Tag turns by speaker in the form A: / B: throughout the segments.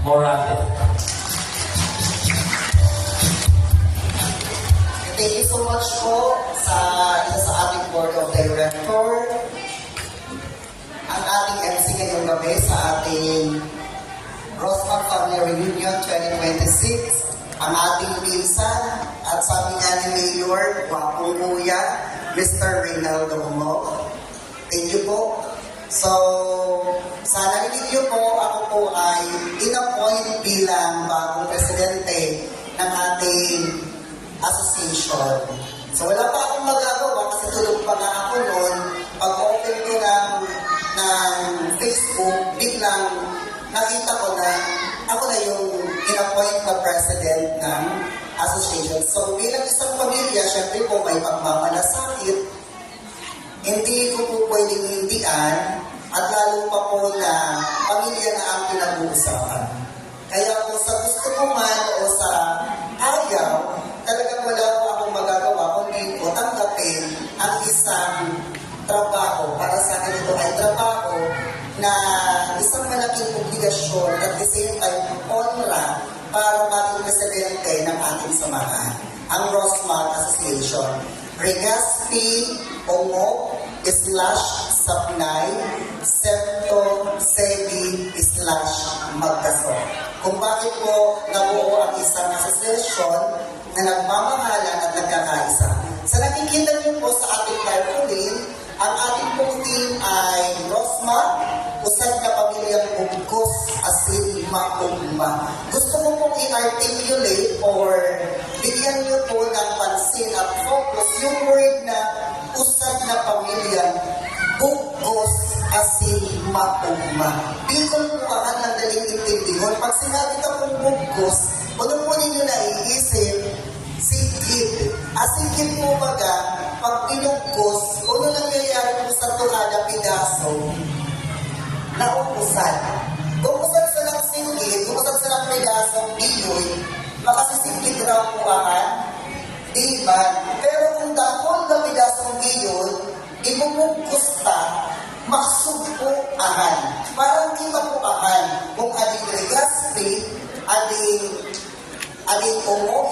A: Morales.
B: Thank you so much po sa isa sa ating Board of Director, ang ating MC ngayong gabi sa ating Rosmar Family Reunion 2026, ang ating pinsan at sabi nga ni Mayor, wapong kuya, Mr. Reynaldo Humo. Thank you po. So, sa narinig niyo po, ako po ay in-appoint bilang bagong presidente ng ating association. So wala pa akong magagawa kasi tulog pa nga ako noon. Pag-open ko ng Facebook, biglang nakita ko na ako na yung in-appoint na president ng association. So bilang isang pamilya, syempre po may pagmamalasakit. Hindi ko po pwedeng hindian at lalo pa po na pamilya na ang pinag-uusapan. Kaya kung sa gusto ko man o sa ayaw, talagang wala po akong magagawa kundi po tanggapin ang isang trabaho. Para sa akin ito ay trabaho na isang malaking obligasyon at the same time honra para maging presidente ng ating samahan, ang Rosmar Association. Regaspi Ongo /Sapnay Septo Sebi /Magdaso. Kung bakit po nabuo ang isang asosasyon na nagmamahalan at nagkakaisa. Sa nakikita niyo po sa ating tarpaulin, ang ating pong team ay Rosmar, usad na pamilyang bugkos asin maugma. Gusto ko pong i-articulate or bigyan niyo po ng pansin at focus yung word na usad na pamilyang bugkos asin maugma. Bicol po ang nandaling intindihan. Pag sinabi ka pong bugkos, ano po ninyo naiisip? Sikid. Asikid po baga, pag pinugkos, ano nangyayari po sa tulada pidaso? Naupusan. Kung usap sa lang sikid, kung usap sa lang pidaso, biyoy, makasisikid raw po diba? Pero kung dahon na pidasong biyoy, ibubugkos ta, maksugpuahan. Parang di mapuahan kung ading regaspi, ading umo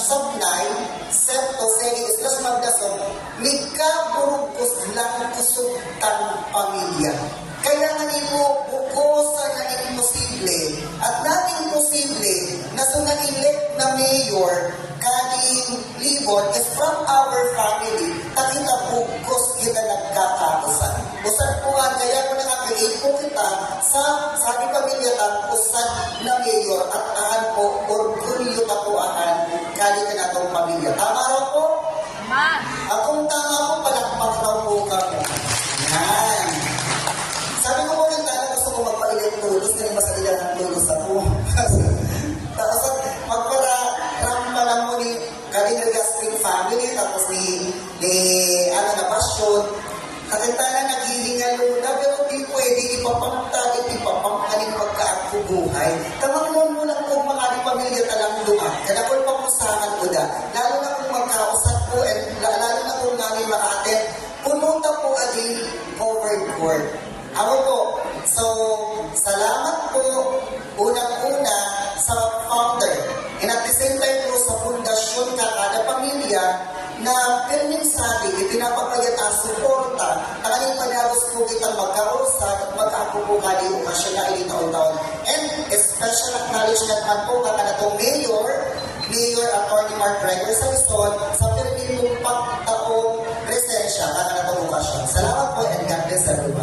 B: /Sapnay, septo segi /Magdaso, mikaburugkos lang kusugtang pamilya. Kaya nga nimo bukosan na imposible at nating posible na sunag-elect na mayor kaning libon is from our family at kita bugkos kita nagkakausan. Usad po nga, kaya po naka-create po kita sa sabi pamilya at usad na mayor at ahan po orgulyo katuahan kaning na itong pamilya. Tama raw po?
C: Ma!
B: Kung tama po, palakpak daw po kami. Yan. Sabi ko po rin talaga gusto ko magpailit tulos, hindi masalilan ng tulos ako. Tapos magpala-rampa lang mo ni Galing family, tapos ni Basyon. Katintala naghihingalo na, pero di pwede ipapamtagin, ipapamkaling pagkaagpubuhay. Tamang mo lang kung mga pamilya talang duman. Kaya kung pamusahan ko na, lalo na kung magkausap po, and lalo na kung namin maka-attend, pununta po aging covered court. Ako po. So, salamat po unang-una sa founder. And at the same time po sa pundasyon na kada pamilya na pirming sabi, ipinapapayat ang suporta na kanyang panagos po kitang magkausap at magkakukuha di okasyon na ilitaon-taon. And special acknowledgement man po kakanatong Mayor Atty. Mark Gregor Salison sa pirming pagtaong presensya kakanatong okasyon. Salamat po and God bless everyone.